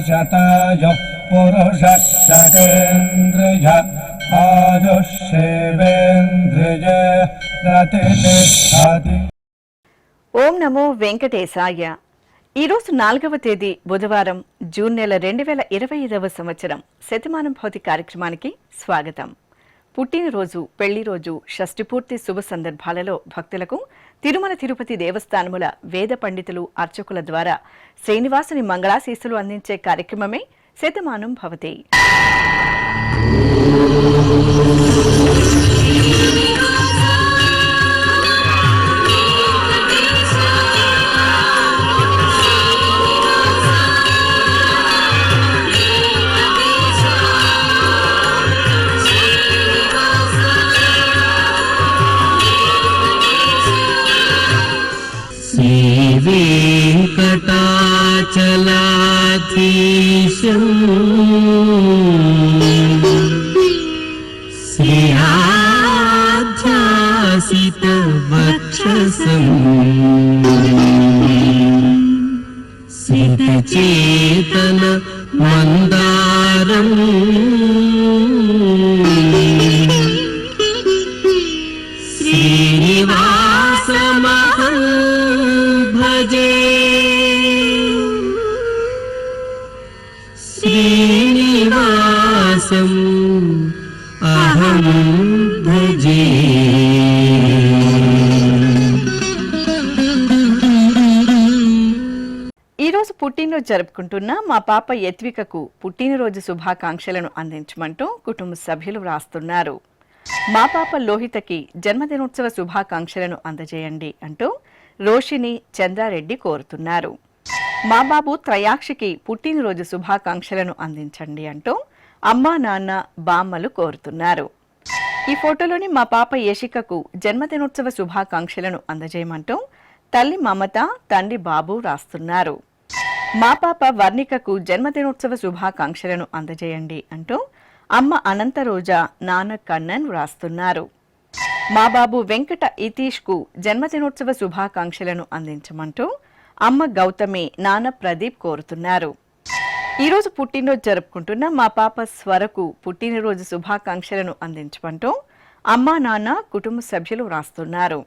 शतायुः पुरुषः शतेन्द्रिय आयुष्येवेन्द्रिये प्रतिष्ठति। ఓం నమో వెంకటేశాయ. ఈరోజు 4వ తేదీ బుధవారం, జూన్ నెల 2025వ సంవత్సరం శతమానం భౌతి కార్యక్రమానికి స్వాగతం. పుట్టినరోజు, పెళ్లిరోజు, షష్ఠిపూర్తి శుభ సందర్భాలలో భక్తులకు తిరుమల తిరుపతి దేవస్థానముల వేద పండితులు, అర్చకుల ద్వారా శ్రీనివాసుని మంగళాశీస్సులు అందించే కార్యక్రమమే శతమానం భవతి. వెంకటాచలాధీశం శ్రీయాధ్యాసిత వక్షసం సితచేతన మందారం శ్రీనివాసమహం భజే. శ్రీనివాసం అహం భజే. ఈరోజు పుట్టినరోజు జరుపుకుంటున్న మా పాప యత్వికకు పుట్టినరోజు శుభాకాంక్షలను అందించమంటూ కుటుంబ సభ్యులు వ్రాస్తున్నారు. మా పాప లోహితకి జన్మదినోత్సవ శుభాకాంక్షలను అందజేయండి అంటూ రోషిని చంద్రారెడ్డి కోరుతున్నారు. మా బాబు త్రయాక్షికి పుట్టినరోజు శుభాకాంక్షలను అందించండి అంటూ అమ్మా, నాన్న, బామ్మలు కోరుతున్నారు. ఈ ఫోటోలోని మా పాప యశికకు జన్మదినోత్సవ శుభాకాంక్షలను అందజేయమంటూ తల్లి మమత, తండ్రి బాబు రాస్తున్నారు. మా పాప వర్ణికకు జన్మదినోత్సవ శుభాకాంక్షలను అందజేయండి అంటూ అమ్మ అనంత రోజా, నాన్న కన్నన్ వ్రాస్తున్నారు. మా బాబు వెంకట ఇతీష్కు జన్మదినోత్సవ శుభాకాంక్షలను అందించమంటూ అమ్మ గౌతమి, నాన్న ప్రదీప్ కోరుతున్నారు. ఈరోజు పుట్టినరోజు జరుపుకుంటున్న మా పాప స్వరకు పుట్టినరోజు శుభాకాంక్షలను అందించమంటూ అమ్మా, నాన్న, కుటుంబ సభ్యులు వ్రాస్తున్నారు.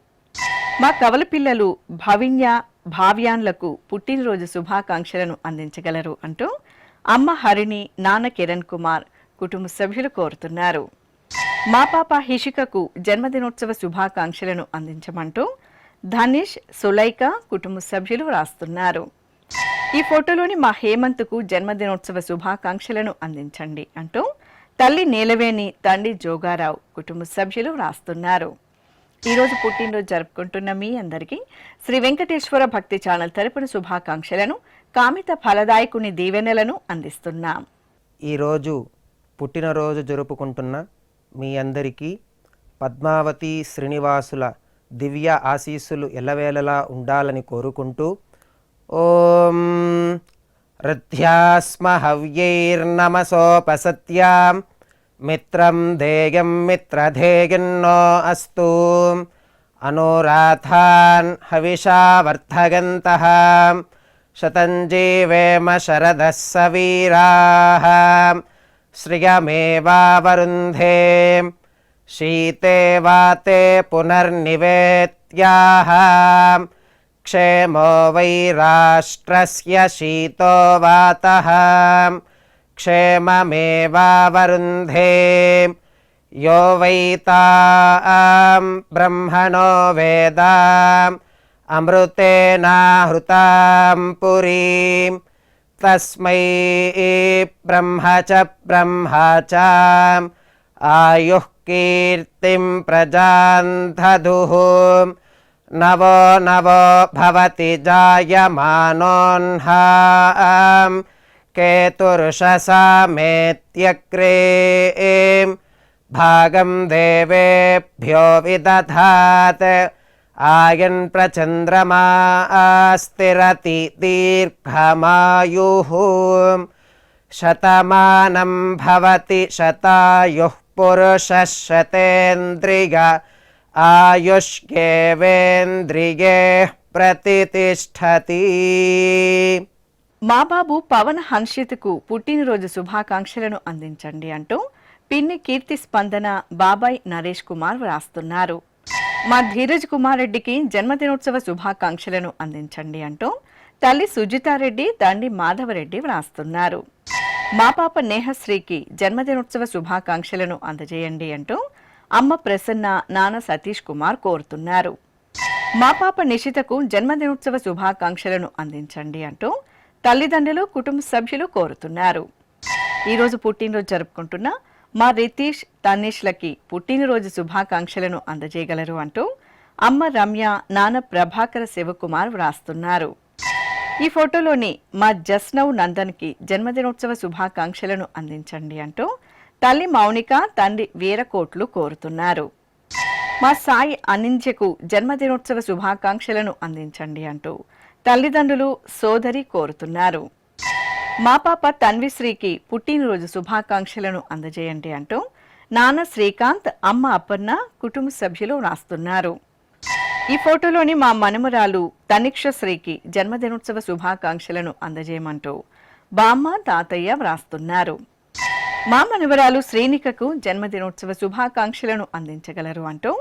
మా కవల పిల్లలు భవిన్య, భావ్యాన్లకు పుట్టినరోజు శుభాకాంక్షలను అందించగలరు అంటూ అమ్మ హరిణి, నాన్న కిరణ్ కుమార్, కుటుంబ సభ్యులు కోరుతున్నారు. మా పాప హిషికకు జన్మదినోత్సవ శుభాకాంక్షలను అందించమంటూ ధనిష్, సులైక, కుటుంబ సభ్యులు వ్రాస్తున్నారు. ఈ ఫోటోలోని మా హేమంత్కు జన్మదినోత్సవ శుభాకాంక్షలను అందించండి అంటూ తల్లి నీలవేణి, తండ్రి జోగారావు, కుటుంబ సభ్యులు వ్రాస్తున్నారు. ఈరోజు పుట్టినరోజు జరుపుకుంటున్న మీ అందరికీ శ్రీ వెంకటేశ్వర భక్తి ఛానల్ తరపున శుభాకాంక్షలను, కామిత ఫలదాయకుని దీవెనలను అందిస్తున్నాం. ఈరోజు పుట్టినరోజు జరుపుకుంటున్న మీ అందరికీ పద్మావతి శ్రీనివాసుల దివ్య ఆశీస్సులు ఎల్లవేళలా ఉండాలని కోరుకుంటూ ఓం రథ్యాస్మ హవ్యైర్నమసోపసత్యాం మిత్రం ధేయం మిత్రధేయన్నో అస్తు అనోరాథాన్ హవిషా వర్ధగంతః శతం జీవేమ శరదః సవీరాః శ్రియమేవావరుంధే శీతే వాతే పునర్నివేత్యాః క్షేమో వై రాష్ట్రస్య శీతో వాతః క్షేమమేవావరుంధే యో వై తాం బ్రహ్మణో వేద అమృతేనాహృతాం పురీం తస్మై బ్రహ్మ చ ఆయుః కీర్తిం ప్రజాన్ దదుః నవో నవో భవతి జాయమానోన్హాం కేతుర్షసామేత్యగ్రే భాగం దేవేభ్యో విదధాత్ ఆయన్ ప్రచంద్రమా స్థిరతి దీర్ఘమాయుః శతమానం భవతి శతాయుః పురుషः శతేంద్రియ ఆయుష్యేవేంద్రియే ప్రతితిష్ఠతి. మా బాబు పవన్ హన్షిత్కు పుట్టినరోజు శుభాకాంక్షలను అందించండి అంటూ పిన్ని కీర్తి స్పందన బాబాయ్ నరేష్ కుమార్ వ్రాస్తున్నారు. మా ధీరజ్ కుమార్ రెడ్డికి జన్మదినోత్సవ శుభాకాంక్షలను అందించండి అంటూ తల్లి సుజితారెడ్డి, తండ్రి మాధవరెడ్డి వ్రాస్తున్నారు. మా పాప నేహశ్రీకి జన్మదినోత్సవ శుభాకాంక్షలను అందజేయండి అంటూ అమ్మ ప్రసన్న, నాన్న సతీష్ కుమార్ కోరుతున్నారు. మా పాప నిషితకు జన్మదినోత్సవ శుభాకాంక్షలను అందించండి అంటూ తల్లిదండ్రులు, కుటుంబ సభ్యులు కోరుతున్నారు. ఈరోజు పుట్టినరోజు జరుపుకుంటున్న మా రితీష్, తనీష్లకి పుట్టినరోజు శుభాకాంక్షలను అందజేయగలరు అంటూ అమ్మ రమ్య, నాన్న ప్రభాకర శివకుమార్ వ్రాస్తున్నారు. ఈ ఫోటోలోని మా జస్నవ్ నందన్కి జన్మదినోత్సవ శుభాకాంక్షలను అందించండి అంటూ తల్లి మౌనిక, తండ్రి వీరకోట్లు కోరుతున్నారు. మా సాయి అనింజకు జన్మదినోత్సవ శుభాకాంక్షలను అందించండి అంటూ తల్లిదండ్రులు, సోదరి కోరుతున్నారు. మా పాప తన్విశ్రీకి పుట్టినరోజు శుభాకాంక్షలను అందజేయండి అంటూ నాన్న శ్రీకాంత్, అమ్మ అపర్ణ, కుటుంబ సభ్యులు వ్రాస్తున్నారు. ఈ ఫోటోలోని మా మనుమరాలు తనిక్షశ్రీకి జన్మదినోత్సవ శుభాకాంక్షలను అందజేయమంటూ బామ్మ, తాతయ్య వ్రాస్తున్నారు. మా మనవరాలు శ్రీనికకు జన్మదినోత్సవ శుభాకాంక్షలను అందించగలరు అంటూ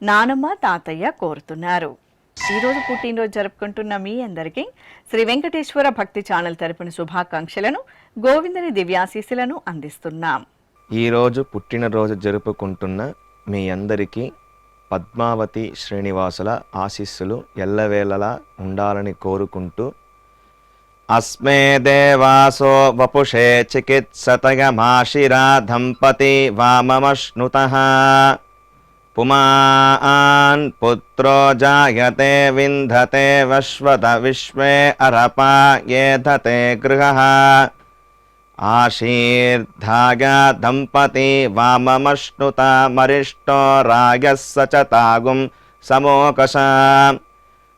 నానమ్మ, తాతయ్య కోరుతున్నారు. ఈరోజు పుట్టినరోజు జరుపుకుంటున్న మీ అందరికీ శ్రీ వెంకటేశ్వర భక్తి ఛానల్ తరపున శుభాకాంక్షలను, గోవిందని దివ్యాశీస్సులను అందిస్తున్నాం. ఈరోజు పుట్టినరోజు జరుపుకుంటున్న మీ అందరికీ పద్మావతి శ్రీనివాసుల ఆశీస్సులు ఎల్లవేళలా ఉండాలని కోరుకుంటూ అస్మే దేవాసో వపుషే చికిత్సతయమాశిరా దంపతి వామమశ్నుతః పుమాన్ పుత్రో జాయతే వింధతే వశ్వత విశ్వే అరపా ఏధతే గృహః ఆశీర్ధాయ దంపతి వామమశ్నుత మరిష్టో రాగः సచతాగుం సమోకష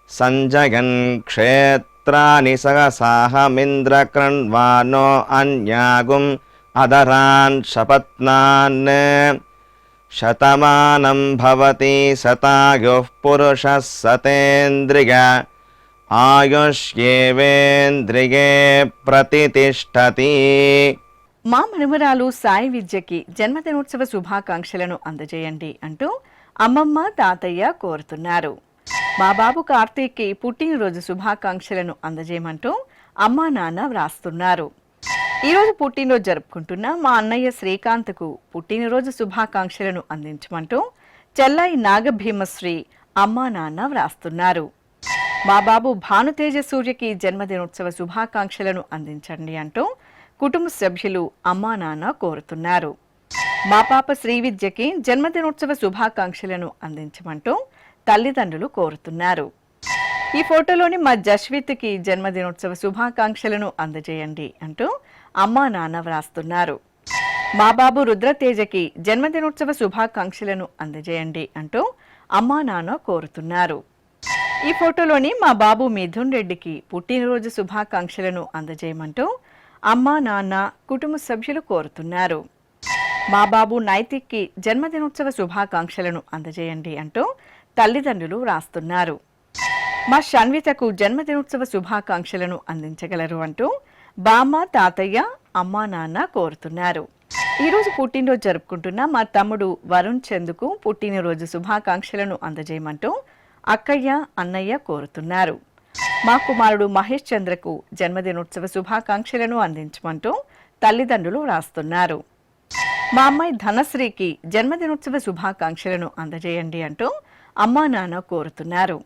సంజయన్ క్షేత్రాని సహసాహమింద్రకృణ్వానో అన్యాగుం అదరాన్ శపత్నాన్ శతమానం భవతి శతాయుః పురుషः సతేంద్రియ ఆయుష్యేవేంద్రియే ప్రతితిష్టతి. మా మనుమరాలు సాయి విద్యకి జన్మదినోత్సవ శుభాకాంక్షలను అందజేయండి అంటూ అమ్మమ్మ, తాతయ్య కోరుతున్నారు. మా బాబు కార్తీక్కి పుట్టినరోజు శుభాకాంక్షలను అందజేయమంటూ అమ్మా, నాన్న వ్రాస్తున్నారు. ఈరోజు పుట్టినరోజు జరుపుకుంటున్న మా అన్నయ్య శ్రీకాంత్కు పుట్టినరోజు శుభాకాంక్షలను అందించమంటూ చెల్లాయి నాగభీమశ్రీ, అమ్మా, నాన్న వ్రాస్తున్నారు. మా బాబు భానుతేజ సూర్యకి జన్మదినోత్సవ శుభాకాంక్షలను అందించండి అంటూ కుటుంబ సభ్యులు, అమ్మా, నాన్న కోరుతున్నారు. మా పాప శ్రీవిద్యకి జన్మదినోత్సవ శుభాకాంక్షలను అందించమంటూ తల్లిదండ్రులు కోరుతున్నారు. ఈ ఫోటోలోని మా జస్విత్కి జన్మదినోత్సవ శుభాకాంక్షలను అందజేయండి అంటూ అమ్మా, నాన్న వ్రాస్తున్నారు. మా బాబు రుద్రతేజకి జన్మదినోత్సవ శుభాకాంక్షలను అందజేయండి అంటూ అమ్మా, నాన్న కోరుతున్నారు. ఈ ఫోటోలోని మా బాబు మిథున్ రెడ్డికి పుట్టినరోజు శుభాకాంక్షలను అందజేయమంటూ అమ్మా, నాన్న, కుటుంబ సభ్యులు కోరుతున్నారు. మా బాబు నైతిక్కి జన్మదినోత్సవ శుభాకాంక్షలను అందజేయండి అంటూ తల్లిదండ్రులు వ్రాస్తున్నారు. మా షన్వితకు జన్మదినోత్సవ శుభాకాంక్షలను అందించగలరు అంటూ బామ్మ, తాతయ్య, అమ్మా, నాన్న కోరుతున్నారు. ఈరోజు పుట్టినరోజు జరుపుకుంటున్న మా తమ్ముడు వరుణ్ చందుకు పుట్టినరోజు శుభాకాంక్షలను అందజేయమంటూ అక్కయ్య, అన్నయ్య కోరుతున్నారు. మా కుమారుడు మహేష్ చంద్రకు జన్మదినోత్సవ శుభాకాంక్షలను అందించమంటూ తల్లిదండ్రులు వ్రాస్తున్నారు. మా అమ్మాయి ధనశ్రీకి జన్మదినోత్సవ శుభాకాంక్షలను అందజేయండి అంటూ అమ్మా, నాన్న కోరుతున్నారు.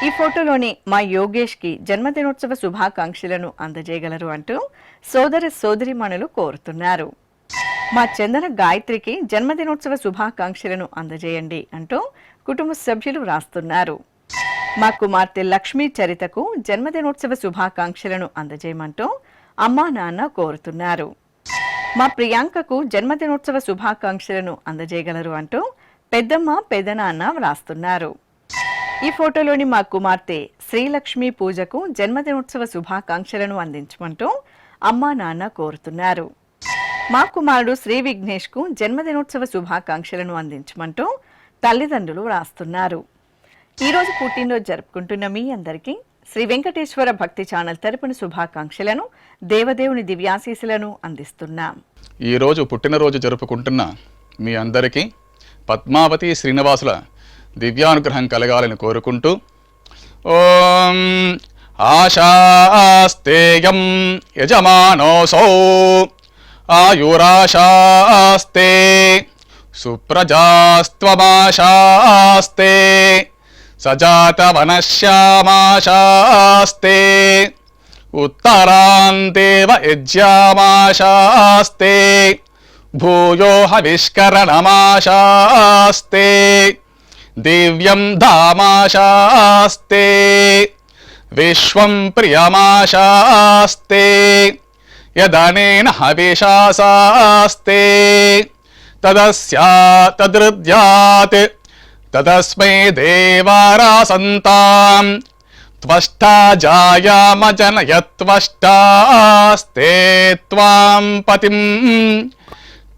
ఈ ఫోటోలోని మా యోగేష్కి జన్మదినోత్సవ శుభాకాంక్షలను అందజేయగలరు అంటూ సోదర సోదరిమణులు కోరుతున్నారు. మా చందన గాయత్రికి జన్మదినోత్సవ శుభాకాంక్షలను అందజేయండి అంటూ కుటుంబ సభ్యులు వ్రాస్తున్నారు. మా కుమార్తె లక్ష్మీ చరితకు జన్మదినోత్సవ శుభాకాంక్షలను అందజేయమంటూ అమ్మా, నాన్న కోరుతున్నారు. మా ప్రియాంకకు జన్మదినోత్సవ శుభాకాంక్షలను అందజేయగలరు అంటూ పెద్దమ్మ, పెదనాన్న వ్రాస్తున్నారు. ఈ ఫోటోలోని మా కుమార్తె శ్రీలక్ష్మి పూజకు జన్మదినోత్సవ శుభాకాంక్షలను అందించమంటూ అమ్మా, నాన్న కోరుతున్నారు. మా కుమారుడు శ్రీ విఘ్నేష్కు జన్మదినోత్సవ శుభాకాంక్షలను అందించమంటూ తల్లిదండ్రులు వ్రాస్తున్నారు. ఈరోజు పుట్టినరోజు జరుపుకుంటున్న మీ అందరికీ శ్రీ వెంకటేశ్వర భక్తి ఛానల్ తరపున శుభాకాంక్షలను, దేవదేవుని దివ్యాశీస్సులను అందిస్తున్నాం. ఈరోజు పుట్టినరోజు జరుపుకుంటున్న మీ అందరికీ పద్మావతి శ్రీనివాసుల దివ్యానుగ్రహం కలగాలని కోరుకుంటూ ఓం ఆశాస్తేయం యజమానోసౌ ఆయురాశాస్తే సుప్రజాస్త్వమాశాస్తే సజాతవనశ్యామాశాస్తే ఉత్తరాందేవ యజ్యామాశాస్తే భూయో హవిష్కరణమాశాస్తే దివ్యం ధామాశాస్తే విశ్వం ప్రియమాశాస్తే యదనేన హవిషాసాస్తే తదస్యాతదృద్యాత్ తదస్మై దేవారాసంతాం త్వష్టా జాయామజనయత్వష్టాస్తే త్వాం పతిం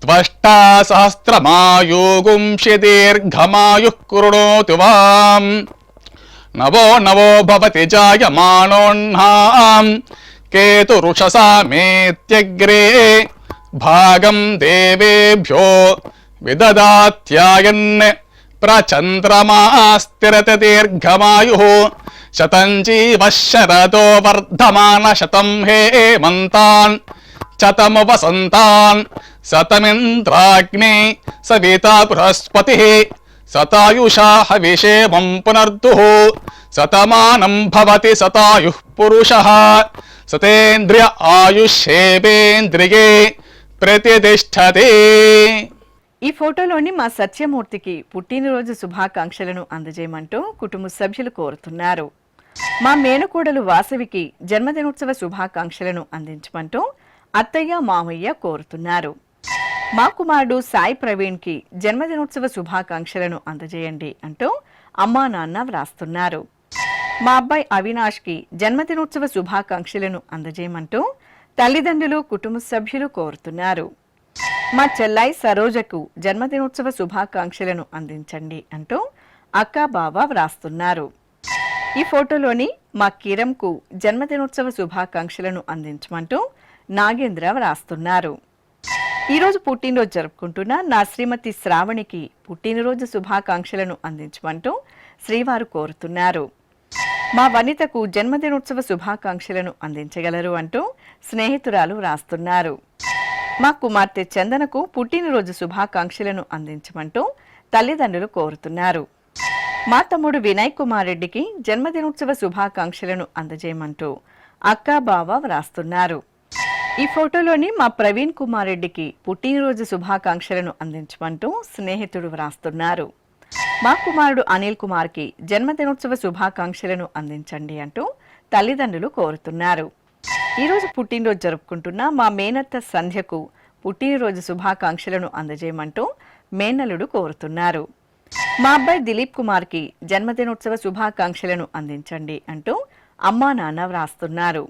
త్వష్టా సహస్రమాయుగుంషి దీర్ఘమాయుః కృణోతు వాం నవో నవో భవతి జాయమానోన్నాం కేతురుషసామేత్యగ్రే భాగం దేవేభ్యో విదదాత్యాయన్ ప్రచంద్రమాస్తిరత దీర్ఘమాయుః శతం జీవః శరదో వర్ధమాన శతం హేమంతాన్ శతము వసంతాన్ శతమింద్రాగ్నే సవితా బృహస్పతిః శతాయుషా హవిషేమం పునర్దుః శతమానం భవతి శతాయుః పురుషః శతేంద్రియ ఆయుష్యేవేంద్రియే ప్రతిష్టతే. ఈ ఫోటోలోని మా సత్యమూర్తికి పుట్టినరోజు శుభాకాంక్షలను అందజేయమంటూ కుటుంబ సభ్యులు కోరుతున్నారు. మా మేనకోడలు వాసవికి జన్మదినోత్సవ శుభాకాంక్షలను అందించమంటూ అత్తయ్య మామయ్య కోరుతున్నారు. మా కుమారుడు సాయి ప్రవీణ్కి జన్మదినోత్సవ శుభాకాంక్షలను అందజేయండి అంటూ అమ్మా నాన్న వ్రాస్తున్నారు. మా అబ్బాయి అవినాష్కి జన్మదినోత్సవ శుభాకాంక్షలను అందజేయమంటూ తల్లిదండ్రులు కుటుంబ సభ్యులు కోరుతున్నారు. మా చెల్లాయి సరోజకు జన్మదినోత్సవ శుభాకాంక్షలను అందించండి అంటూ అక్క బావ వ్రాస్తున్నారు. ఈ ఫోటోలోని మా కిరంకు జన్మదినోత్సవ శుభాకాంక్షలను అందించమంటూ నాగేంద్ర వ్రాస్తున్నారు. ఈరోజు పుట్టినరోజు జరుపుకుంటున్న నా శ్రీమతి శ్రావణికి పుట్టినరోజు శుభాకాంక్షలను అందించమంటూ శ్రీవారు కోరుతున్నారు. మా వనితకు జన్మదినోత్సవ శుభాకాంక్షలను అందించగలరు అంటూ స్నేహితురాలు వ్రాస్తున్నారు. మా కుమార్తె చందనకు పుట్టినరోజు శుభాకాంక్షలను అందించమంటూ తల్లిదండ్రులు కోరుతున్నారు. మా తమ్ముడు వినయ్ కుమార్ రెడ్డికి జన్మదినోత్సవ శుభాకాంక్షలను అందజేయమంటూ అక్క బావ వ్రాస్తున్నారు. ఈ ఫోటోలోని మా ప్రవీణ్ కుమార్ రెడ్డికి పుట్టినరోజు శుభాకాంక్షలను అందించమంటూ స్నేహితుడు వ్రాస్తున్నారు. మా కుమారుడు అనిల్ కుమార్కి జన్మదినోత్సవ శుభాకాంక్షలను అందించండి అంటూ తల్లిదండ్రులు కోరుతున్నారు. ఈరోజు పుట్టినరోజు జరుపుకుంటున్న మా మేనత్త సంధ్యకు పుట్టినరోజు శుభాకాంక్షలను అందజేయమంటూ మేనల్లుడు కోరుతున్నారు. మా అబ్బాయి దిలీప్ కుమార్కి జన్మదినోత్సవ శుభాకాంక్షలను అందించండి అంటూ అమ్మా నాన్న వ్రాస్తున్నారు.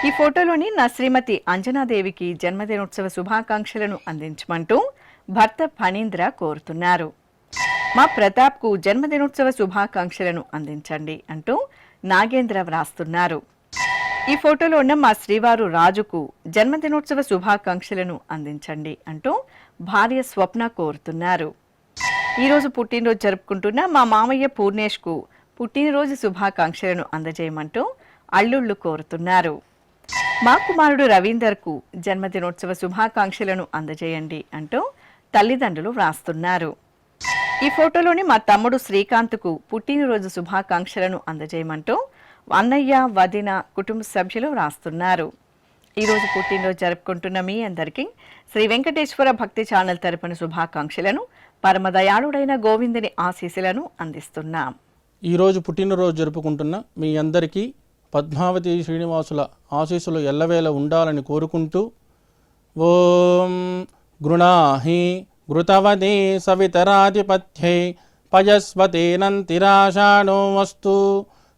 ఈ ఫోటోలోని నా శ్రీమతి అంజనాదేవికి జన్మదినోత్సవ శుభాకాంక్షలను అందించమంటూ భర్త ఫణీంద్ర కోరుతున్నారు. మా ప్రతాప్కు జన్మదినోత్సవ శుభాకాంక్షలను అందించండి అంటూ నాగేంద్ర వ్రాస్తున్నారు. ఈ ఫోటోలో ఉన్న మా శ్రీవారు రాజుకు జన్మదినోత్సవ శుభాకాంక్షలను అందించండి అంటూ భార్య స్వప్న కోరుతున్నారు. ఈరోజు పుట్టినరోజు జరుపుకుంటున్న మా మామయ్య పూర్ణేష్కు పుట్టినరోజు శుభాకాంక్షలను అందజేయమంటూ అల్లుళ్ళు కోరుతున్నారు. మా కుమారుడు రవీందర్కు జన్మదినోత్సవ శుభాకాంక్షలను అందజేయండి అంటూ తల్లిదండ్రులు వ్రాస్తున్నారు. ఈ ఫోటోలోని మా తమ్ముడు శ్రీకాంత్కు పుట్టినరోజు శుభాకాంక్షలను అందజేయమంటూ అన్నయ్య వదిన కుటుంబ సభ్యులు వ్రాస్తున్నారు. ఈరోజు పుట్టినరోజు జరుపుకుంటున్న మీ అందరికీ శ్రీ వెంకటేశ్వర భక్తి ఛానల్ తరపున శుభాకాంక్షలను, పరమదయాళుడైన గోవిందుని ఆశీస్సులను అందిస్తున్నాం. ఈరోజు పుట్టినరోజు జరుపుకుంటున్న మీ అందరికీ పద్మావతి శ్రీనివాసుల ఆశీస్సులు ఎల్లవేళ ఉండాలని కోరుకుంటూ ఓం గృణాహి ఘృతవదే సవితరాధిపత్యై పయస్వతేనంతిరాషాణో వస్తు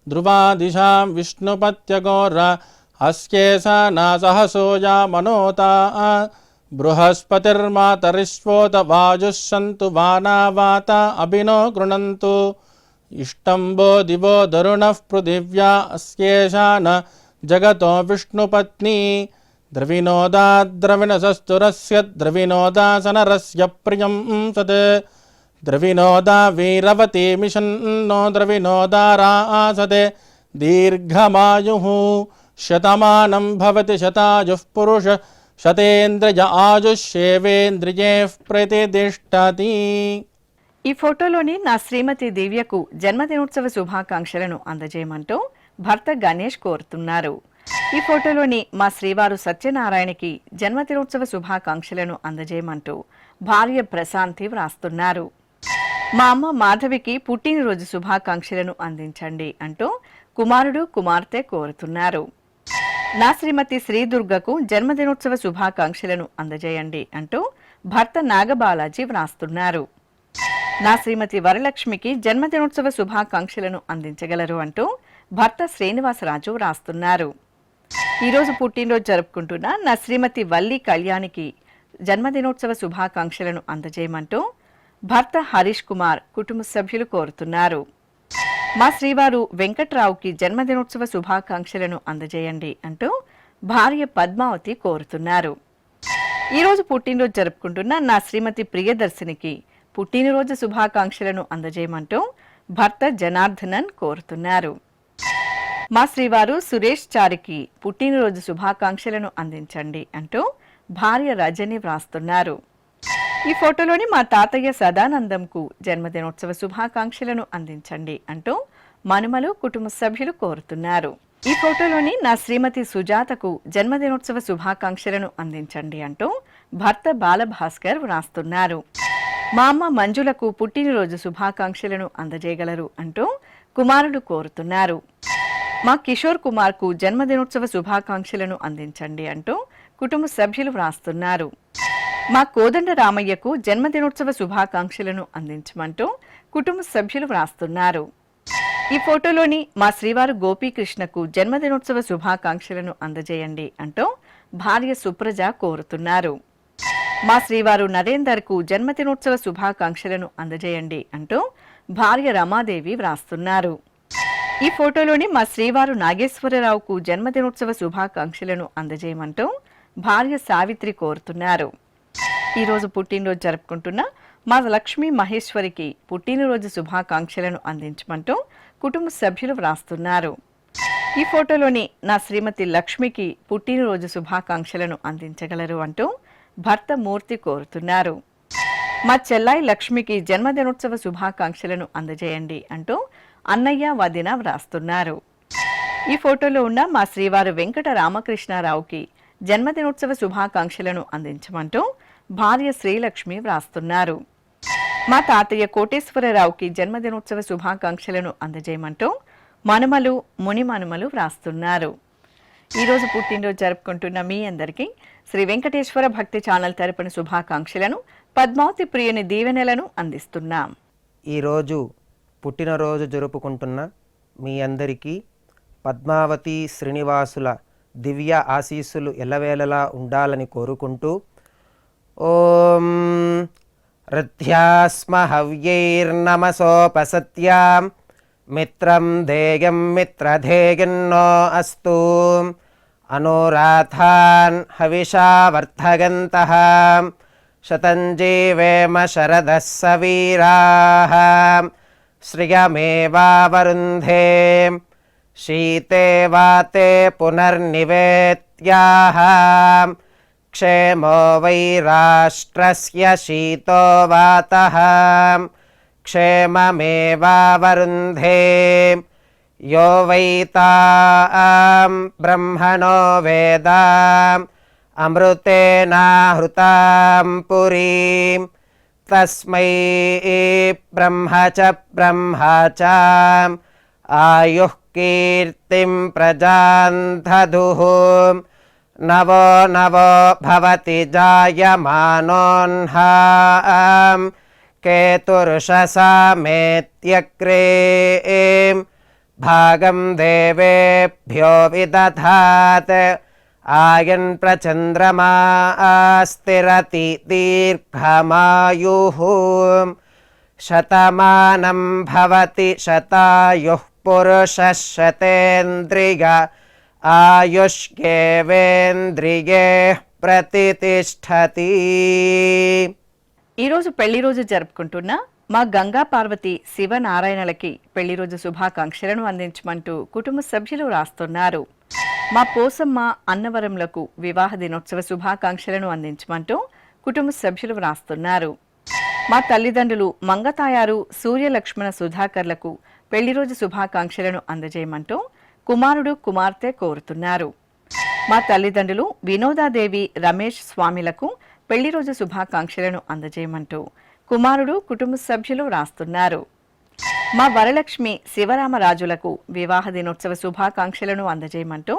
ధ్రువాదిశాం విష్ణుపత్యగోర అస్యేషా నాసహసోజా మనోతా బృహస్పతిర్మాతరిష్వోత వాజుః సంతు వానావాత అభినో గృణంతు इष्टम्बो दिवो दरुणः पृथिव्या अस्येषा न जगतो विष्णुपत्नी द्रविणोदाद्रविणसस्तुरस्य द्रविणोदासनरस्य प्रियं सत् द्रविणोदा वीरवती मिषन्नो द्रविणोदारासते दीर्घमायुः शतमानं भवति शतायुः पुरुष शतेन्द्रिय आयुष्येवेन्द्रिये प्रतिष्ठति. ఈ ఫోటోలోని నా శ్రీమతి దివ్యకు జన్మదినోత్సవ శుభాకాంక్షలను అందజేయమంటూ భర్త గణేష్ కోరుతున్నారు. ఈ ఫోటోలోని మా శ్రీవారు సత్యనారాయణకి జన్మదినోత్సవ శుభాకాంక్షలను అందజేయమంటూ భార్య ప్రశాంతి వ్రాస్తున్నారు. మా అమ్మ మాధవికి పుట్టినరోజు శుభాకాంక్షలను అందించండి అంటూ కుమారుడు కుమార్తె కోరుతున్నారు. నా శ్రీమతి శ్రీదుర్గకు జన్మదినోత్సవ శుభాకాంక్షలను అందజేయండి అంటూ భర్త నాగబాలాజీ వ్రాస్తున్నారు. నా శ్రీమతి వరలక్ష్మికి జన్మదినోత్సవ శుభాకాంక్షలను అందించగలరు అంటూ భర్త శ్రీనివాసరాజు వ్రాస్తున్నారు. ఈరోజు పుట్టినరోజు జరుపుకుంటున్న నా శ్రీమతి వల్లి కళ్యాణికి జన్మదినోత్సవ శుభాకాంక్షలను అందజేయమంటూ భర్త హరీష్ కుమార్ కుటుంబ సభ్యులు కోరుతున్నారు. మా శ్రీవారు వెంకట్రావుకి జన్మదినోత్సవ శుభాకాంక్షలను అందజేయండి అంటూ భార్య పద్మావతి కోరుతున్నారు. ఈరోజు పుట్టినరోజు జరుపుకుంటున్న నా శ్రీమతి ప్రియదర్శినికి పుట్టినరోజు శుభాకాంక్షలను అందజేయమంటూ భర్త జనార్దనన్ కోరుతున్నారు. మా శ్రీవారు సురేష్ చారికి పుట్టినరోజు శుభాకాంక్షలను అందించండి అంటూ భార్య రజని వ్రాస్తున్నారు. ఈ ఫోటోలోని మా తాతయ్య సదానందంకు జన్మదినోత్సవ శుభాకాంక్షలను అందించండి అంటూ మనుమలు కుటుంబ సభ్యులు కోరుతున్నారు. ఈ ఫోటోలోని నా శ్రీమతి సుజాతకు జన్మదినోత్సవ శుభాకాంక్షలను అందించండి అంటూ భర్త బాలభాస్కర్ వ్రాస్తున్నారు. మా అమ్మ మంజులకు పుట్టినరోజు శుభాకాంక్షలను అందజేయగలరు అంటూ కుమారుడు కోరుతున్నారు. మా కిషోర్ కుమార్కు జన్మదినోత్సవ శుభాకాంక్షలను అందించండి అంటూ కుటుంబ సభ్యులు వ్రాస్తున్నారు. మా కోదండ రామయ్యకు జన్మదినోత్సవ శుభాకాంక్షలను అందించమంటూ కుటుంబ సభ్యులు వ్రాస్తున్నారు. ఈ ఫోటోలోని మా శ్రీవారు గోపీకృష్ణకు జన్మదినోత్సవ శుభాకాంక్షలను అందజేయండి అంటూ భార్య సుప్రజ కోరుతున్నారు. మా శ్రీవారు నరేందర్కు జన్మదినోత్సవ శుభాకాంక్షలను అందజేయండి అంటూ భార్య రమాదేవి వ్రాస్తున్నారు. ఈ ఫోటోలోని మా శ్రీవారు నాగేశ్వరరావుకు జన్మదినోత్సవ శుభాకాంక్షలను అందజేయమంటూ భార్య సావిత్రి కోరుతున్నారు. ఈరోజు పుట్టినరోజు జరుపుకుంటున్న మా లక్ష్మీ మహేశ్వరికి పుట్టినరోజు శుభాకాంక్షలను అందించమంటూ కుటుంబ సభ్యులు వ్రాస్తున్నారు. ఈ ఫోటోలోని నా శ్రీమతి లక్ష్మికి పుట్టినరోజు శుభాకాంక్షలను అందించగలరు అంటూ భర్త మూర్తి కోరుతున్నారు. మా చెల్లాయి లక్ష్మికి జన్మదినోత్సవ శుభాకాంక్షలను అందజేయండి అంటూ అన్నయ్య వదిన వ్రాస్తున్నారు. ఈ ఫోటోలో ఉన్న మా శ్రీవారు వెంకట రామకృష్ణారావుకి జన్మదినోత్సవ శుభాకాంక్షలను అందించమంటూ భార్య శ్రీలక్ష్మి వ్రాస్తున్నారు. మా తాతయ్య కోటేశ్వరరావుకి జన్మదినోత్సవ శుభాకాంక్షలను అందజేయమంటూ మనుమలు మునిమనుమలు వ్రాస్తున్నారు. ఈరోజు పుట్టినరోజు జరుపుకుంటున్న మీ అందరికీ శ్రీ వెంకటేశ్వర భక్తి ఛానల్ తరపున శుభాకాంక్షలను పద్మావతి ప్రియుని దీవెనలను అందిస్తున్నాం. ఈరోజు పుట్టినరోజు జరుపుకుంటున్న మీ అందరికీ పద్మావతి శ్రీనివాసుల దివ్య ఆశీస్సులు ఎల్లవేళలా ఉండాలని కోరుకుంటూ ఓం రథ్యాస్మ హవ్యైర్నమసోపసత్యాం మిత్రం ధేయం మిత్రధేయన్నో అస్తు అనురాధాన్ హవిషా వర్ధగంతః శతం జీవేమ శరదః సవీరాః శ్రియమేవావరుంధే శీతే వాతే పునర్నివేత్యాః క్షేమో వై రాష్ట్రస్య శీతో వాతః క్షేమమేవావరుంధే యో వై తాం బ్రహ్మణో వేద అమృతేనాహృతాం పురీం తస్మై బ్రహ్మ చ ఆయుః కీర్తిం ప్రజాన్ దదుః నవో నవో భవతి జాయమానోన్హాం కేతుర్షసామేత్యగ్రే భాగం దేవేభ్యో విదధాత్ ఆయన్ ప్రచంద్రమా స్థిరతి దీర్ఘమాయుః శతమానం భవతి శతాయుః పురుషः శతేంద్రియ ఆయుష్యేవేంద్రియే ప్రతితిష్ఠతి. ఈరోజు పెళ్లి రోజు జరుపుకుంటున్న మా గంగా పార్వతి శివనారాయణలకి పెళ్లి రోజు శుభాకాంక్షలను అందించమంటూ కుటుంబ సభ్యులు రాస్తున్నారు. మా పోసమ్మ అన్నవరంలకు వివాహ దినోత్సవ శుభాకాంక్షలను అందించమంటూ కుటుంబ సభ్యులు రాస్తున్నారు. మా తల్లిదండ్రులు మంగతాయారు సూర్యలక్ష్మణ సుధాకర్లకు పెళ్లి రోజు శుభాకాంక్షలను అందజేయమంటూ కుమారుడు కుమార్తె కోరుతున్నారు. మా తల్లిదండ్రులు వినోదాదేవి రమేష్ స్వామిలకు పెళ్లి రోజు శుభాకాంక్షలను అందజేయమంటూ కుమారుడు కుటుంబ సభ్యులు రాస్తున్నారు. మా వరలక్ష్మి శివరామరాజులకు వివాహ దినోత్సవ శుభాకాంక్షలను అందజేయమంటూ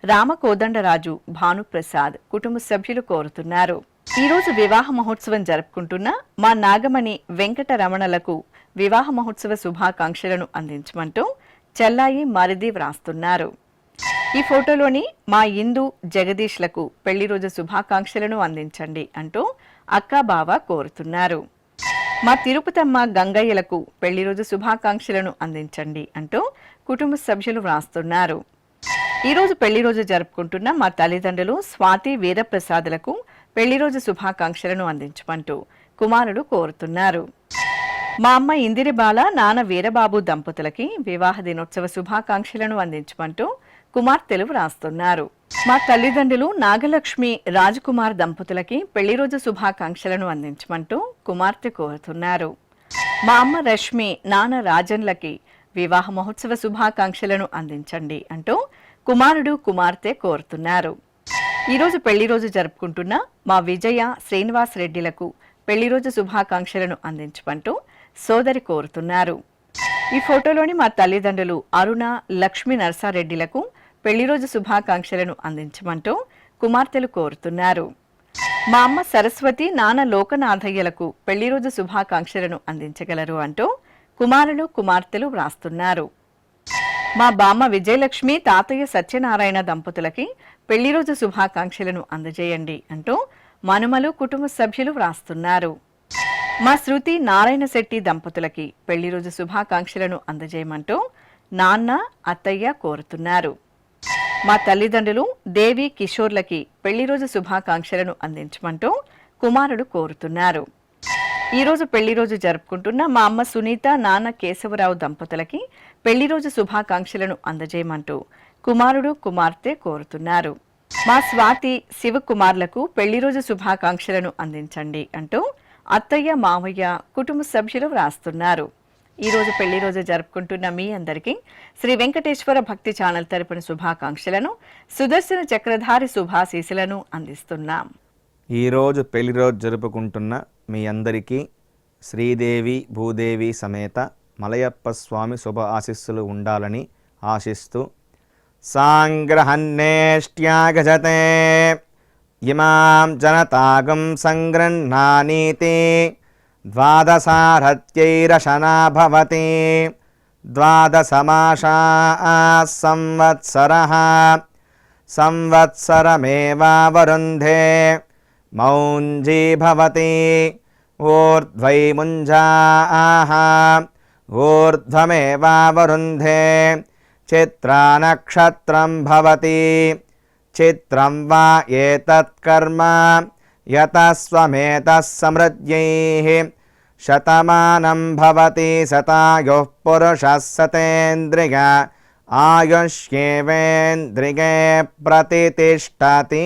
రామకోదండరాజు భానుప్రసాద్ కుటుంబ సభ్యులు కోరుతున్నారు. ఈరోజు వివాహ మహోత్సవం జరుపుకుంటున్న మా నాగమణి వెంకటరమణలకు వివాహ మహోత్సవ శుభాకాంక్షలను అందించమంటూ చెల్లాయి మరిది వ్రాస్తున్నారు. ఈ ఫోటోలోని మా ఇందు జగదీష్లకు పెళ్లి రోజు శుభాకాంక్షలను అందించండి అంటూ అక్క బావ కోరుతున్నారు. మా తిరుపతమ్మ గంగయ్యలకు పెళ్లి రోజు శుభాకాంక్షలను అందించండి అంటూ కుటుంబ సభ్యులు వ్రాస్తున్నారు. ఈరోజు పెళ్లి రోజు జరుపుకుంటున్న మా తల్లిదండ్రులు స్వాతి వీరప్రసాదులకు పెళ్లి రోజు శుభాకాంక్షలను అందించమంటూ కుమారుడు కోరుతున్నారు. మా అమ్మ ఇందిరిబాల నాన్న వీరబాబు దంపతులకి వివాహ దినోత్సవ శుభాకాంక్షలను అందించమంటూ కుమార్తెలు వ్రాస్తున్నారు. మా తల్లిదండ్రులు నాగలక్ష్మి రాజకుమార్ దంపతులకి పెళ్లి రోజు శుభాకాంక్షలను అందించమంటూ కుమార్తె కోరుతున్నారు. మా అమ్మ రష్మి నాన్న రాజన్లకి వివాహ మహోత్సవ శుభాకాంక్షలను అందించండి అంటూ కుమారుడు కుమార్తె కోరుతున్నారు. ఈరోజు పెళ్లి రోజు జరుపుకుంటున్న మా విజయ శ్రీనివాస్ రెడ్డిలకు పెళ్లి రోజు శుభాకాంక్షలను అందించమంటూ సోదరి కోరుతున్నారు. ఈ ఫోటోలోని మా తల్లిదండ్రులు అరుణ లక్ష్మీ నరసారెడ్డిలకు పెళ్లి రోజు శుభాకాంక్షలను అందించమంటూ కుమార్తెలు కోరుతున్నారు. మా అమ్మ సరస్వతి నాన్న లోకనాథయ్యలకు పెళ్లి రోజు శుభాకాంక్షలను అందించగలరు అంటూ కుమారులు కుమార్తెలు వ్రాస్తున్నారు. మా బామ్మ విజయలక్ష్మి తాతయ్య సత్యనారాయణ దంపతులకి పెళ్లి రోజు శుభాకాంక్షలను అందజేయండి అంటూ మనుమలు కుటుంబ సభ్యులు వ్రాస్తున్నారు. మా శృతి నారాయణ శెట్టి దంపతులకి పెళ్లి రోజు శుభాకాంక్షలను అందజేయమంటూ నాన్న అత్తయ్య కోరుతున్నారు. మా తల్లిదండ్రులు దేవి కిషోర్లకి పెళ్లి రోజు శుభాకాంక్షలను అందించమంటూ కుమారుడు కోరుతున్నారు. ఈరోజు పెళ్లి రోజు జరుపుకుంటున్న మా అమ్మ సునీత నాన్న కేశవరావు దంపతులకి పెళ్లి రోజు శుభాకాంక్షలను అందజేయమంటూ కుమారుడు కుమార్తె కోరుతున్నారు. మా స్వాతి శివకుమార్లకు పెళ్లి రోజు శుభాకాంక్షలను అందించండి అంటూ అత్తయ్య మామయ్య కుటుంబ సభ్యులు వ్రాస్తున్నారు. ఈరోజు పెళ్లి రోజు జరుపుకుంటున్న మీ అందరికీ శ్రీ వెంకటేశ్వర భక్తి ఛానల్ తరపున శుభాకాంక్షలను సుదర్శన చక్రధారి శుభాశీసులను అందిస్తున్నాం. ఈరోజు పెళ్లి రోజు జరుపుకుంటున్న మీ అందరికీ శ్రీదేవి భూదేవి సమేత మలయప్ప స్వామి శుభ ఆశీస్సులు ఉండాలని ఆశిస్తూ సాంగ్రహన్నేష్ట్యాగజతే ఇమాం జనతాగం సంగృహ్ణానీతి ద్వాదశారథ్యైరశనా భవతి ద్వాదశమాసా సంవత్సరః సంవత్సరమేవావరుంధే మౌంజీ భవతి ఊర్ధ్వై ముంజాః ఊర్ధ్వమేవావరుంధే చిత్రా నక్షత్రం భవతి చిత్రం వా ఏతత్ కర్మ యతస్వమేతః సమృద్ధ్యైః శతమానం భవతి శతాయుః పురుషः శతేంద్రియ ఆయుష్యేవేంద్రియే ప్రతితిష్ఠతి.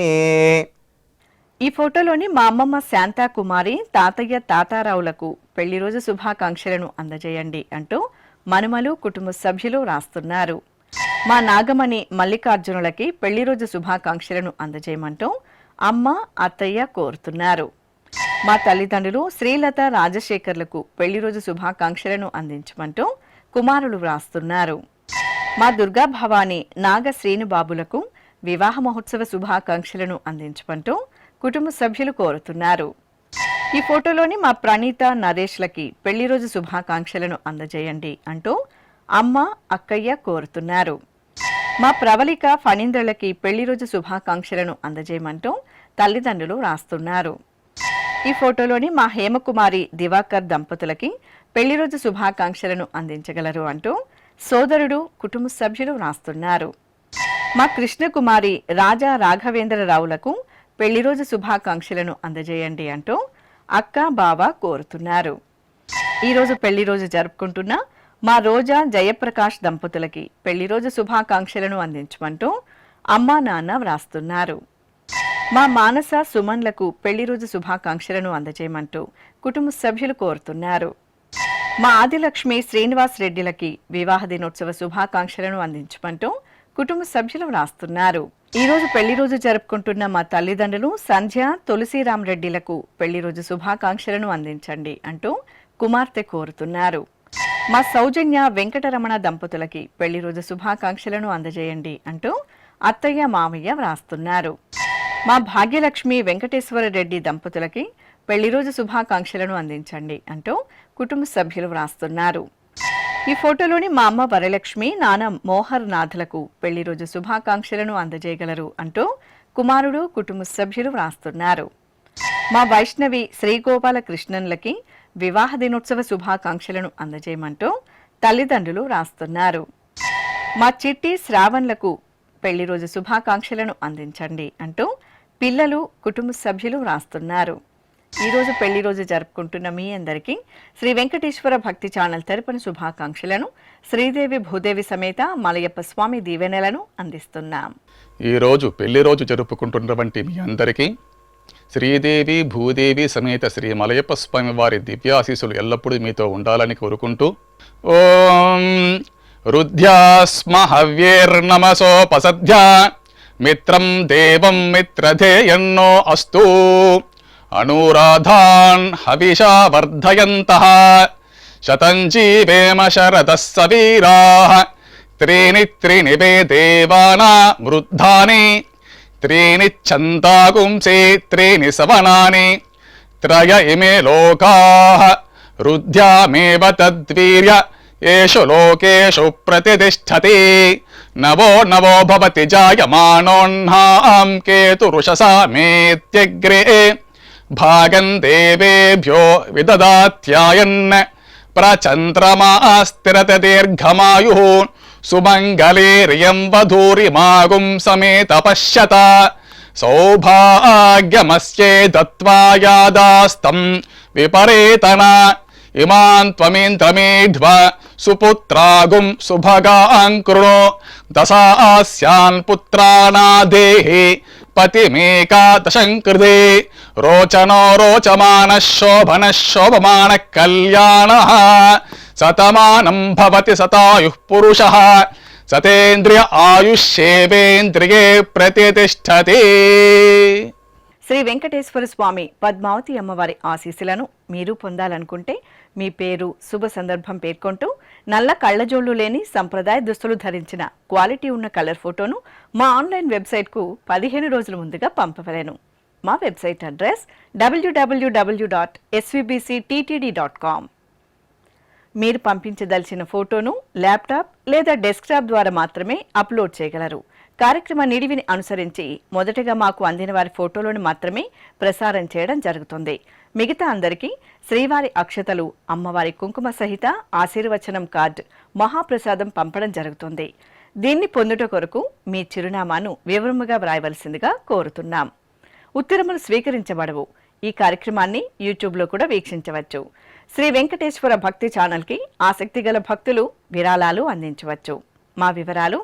ఈ ఫోటోలోని మా అమ్మమ్మ శాంతాకుమారి తాతయ్య తాతారావులకు పెళ్లి రోజు శుభాకాంక్షలను అందజేయండి అంటూ మనుమలు కుటుంబ సభ్యులు రాస్తున్నారు. మా నాగమణి మల్లికార్జునులకి పెళ్లి రోజు శుభాకాంక్షలను అందజేయమంటూ అమ్మ అత్తయ్య కోరుతున్నారు. మా తల్లిదండ్రులు శ్రీలత రాజశేఖర్లకు పెళ్లి రోజు శుభాకాంక్షలను అందించమంటూ కుమారులు వ్రాస్తున్నారు. మా దుర్గా భవాని నాగ శ్రీనుబాబులకు వివాహ మహోత్సవ శుభాకాంక్షలను అందించమంటూ కుటుంబ సభ్యులు కోరుతున్నారు. ఈ ఫోటోలోని మా ప్రణీత నరేష్లకి పెళ్లి రోజు శుభాకాంక్షలను అందజేయండి అంటూ అమ్మ అక్కయ్య కోరుతున్నారు. మా ప్రవళిక ఫణీంద్రలకి పెళ్లి రోజు శుభాకాంక్షలను అందజేయమంటూ తల్లిదండ్రులు రాస్తున్నారు. ఈ ఫోటోలోని మా హేమకుమారి దివాకర్ దంపతులకి పెళ్లి రోజు శుభాకాంక్షలను అందించగలరు అంటూ సోదరుడు కుటుంబ సభ్యులు వ్రాస్తున్నారు. మా కృష్ణకుమారి రాజా రాఘవేంద్రరావులకు పెళ్లి రోజు శుభాకాంక్షలను అందజేయండి అంటూ అక్క బావ కోరుతున్నారు. ఈరోజు పెళ్లి రోజు జరుపుకుంటున్న మా రోజా జయప్రకాష్ దంపతులకి పెళ్లి రోజు శుభాకాంక్షలను అందించమంటూ అమ్మా నాన్న వ్రాస్తున్నారు. మా మానస సుమన్లకు పెళ్లి రోజు శుభాకాంక్షలను అందజేయమంటూ కుటుంబ సభ్యులు కోరుతున్నారు. మా ఆదిలక్ష్మి శ్రీనివాస్ రెడ్డిలకి వివాహ దినోత్సవ శుభాకాంక్షలను అందించమంటూ కుటుంబ సభ్యులు వ్రాస్తున్నారు. ఈ రోజు పెళ్లి రోజు జరుపుకుంటున్న మా తల్లిదండ్రులు సంధ్య తులసిరామ్ రెడ్డిలకు పెళ్లి రోజు శుభాకాంక్షలను అందించండి అంటూ కుమార్తె కోరుతున్నారు. మా సౌజన్య వెంకటరమణ దంపతులకి పెళ్లి రోజు శుభాకాంక్షలను అందజేయండి అంటూ అత్తయ్య మామయ్య వ్రాస్తున్నారు. మా భాగ్యలక్ష్మి వెంకటేశ్వర రెడ్డి దంపతులకి పెళ్లి రోజు శుభాకాంక్షలను అందించండి అంటూ కుటుంబ సభ్యులు వ్రాస్తున్నారు. ఈ ఫోటోలోని మా అమ్మ వరలక్ష్మి నాన్న మోహర్ నాథ్లకు పెళ్లి రోజు శుభాకాంక్షలను అందజేయగలరు అంటూ కుమారుడు కుటుంబ సభ్యులు వ్రాస్తున్నారు. మా వైష్ణవి శ్రీగోపాల కృష్ణన్లకి వివాహ దినోత్సవ శుభాకాంక్షలను అందజేయమంటూ తల్లిదండ్రులు వ్రాస్తున్నారు. మా చిట్టి శ్రావణ్లకు పెళ్లి రోజు శుభాకాంక్షలను అందించండి అంటూ పిల్లలు కుటుంబ సభ్యులు వ్రాస్తున్నారు. ఈరోజు పెళ్లి రోజు జరుపుకుంటున్న మీ అందరికీ శ్రీ వెంకటేశ్వర భక్తి ఛానల్ తరపున శుభాకాంక్షలను శ్రీదేవి భూదేవి సమేత మలయప్ప స్వామి దీవెనలను అందిస్తున్నాం. ఈరోజు పెళ్లి రోజు జరుపుకుంటున్నటువంటి మీ అందరికీ శ్రీదేవి భూదేవి సమేత శ్రీ మలయప్ప స్వామి వారి దివ్యాశీసులు ఎల్లప్పుడూ మీతో ఉండాలని కోరుకుంటూ ఓం రుద్ధ్యాస్మ హవ్యేర్నమసోపసధ్య మిత్రం దేవం మిత్రధేయన్నో అస్తు అనురాధాన్ హవిషా వర్ధయంతః శతం జీవేమ శరదః సవీరాః త్రీణి వే దేవానా వృద్ధాని త్రీణి ఛందాగుంసే త్రీణి సవనాని త్రయ ఇమే లోకాః రుద్ధ్యామేవ తద్వీర్య ఏషు లోకేషు ప్రతిష్ఠతి నవో నవో భవతి జాయమానోన్హాం కేతురుషసా మేత్యగ్రే భాగం దేవేభ్యో విదదాత్యాయన్ ప్రచంద్రమా స్థిరత దీర్ఘమాయుః సుమంగళేరియం వధూరిమాగుం సమేత పశ్యత సౌభాగ్యమస్యే దత్వాయాదాస్తం విపరేతన ఇమాన్ త్వమేంద్రమేధ్వ సుపుత్రాగుం సుభగాన్ కృణో దశాస్యాన్ పుత్రానాదేహి పతిమేకాదశం కృతే రోచనో రోచమాన శోభన శోభమాన కళ్యాణ శతమానం భవతి శతాయుః పురుషః సతేంద్రియ ఆయుష్యేవేంద్రియే ప్రతిష్ఠతి. శ్రీ వెంకటేశ్వర స్వామి పద్మావతి అమ్మవారి ఆశీస్సులను మీరు పొందాలనుకుంటే మీ పేరు శుభ సందర్భం పేర్కొంటూ నల్ల కళ్ళజోళ్లు లేని సంప్రదాయ దుస్తులు ధరించిన క్వాలిటీ ఉన్న కలర్ ఫోటోను మా ఆన్లైన్ వెబ్సైట్కు 15 రోజుల ముందుగా పంపవలెను. మా వెబ్సైట్ అడ్రస్ www.svbcttd.com. మీరు పంపించదలిచిన ఫోటోను ల్యాప్టాప్ లేదా డెస్క్టాప్ ద్వారా మాత్రమే అప్లోడ్ చేయగలరు. కార్యక్రమ నిడివిని అనుసరించి మొదటగా మాకు అందిన వారి ఫోటోలను మాత్రమే ప్రసారం చేయడం జరుగుతుంది. మిగతా అందరికీ శ్రీవారి అక్షతలు, అమ్మవారి కుంకుమ సహిత ఆశీర్వచనం కార్డు, మహాప్రసాదం పంపడం జరుగుతుంది. దీన్ని పొందుట కొరకు మీ చిరునామాను వివరముగా వ్రాయవలసిందిగా కోరుతున్నాం. ఉత్తరములు స్వీకరించబడవు. ఈ కార్యక్రమాన్ని యూట్యూబ్లో కూడా వీక్షించవచ్చు. శ్రీ వెంకటేశ్వర భక్తి ఛానల్కి ఆసక్తి గల భక్తులు విరాళాలు అందించవచ్చు. మా వివరాలు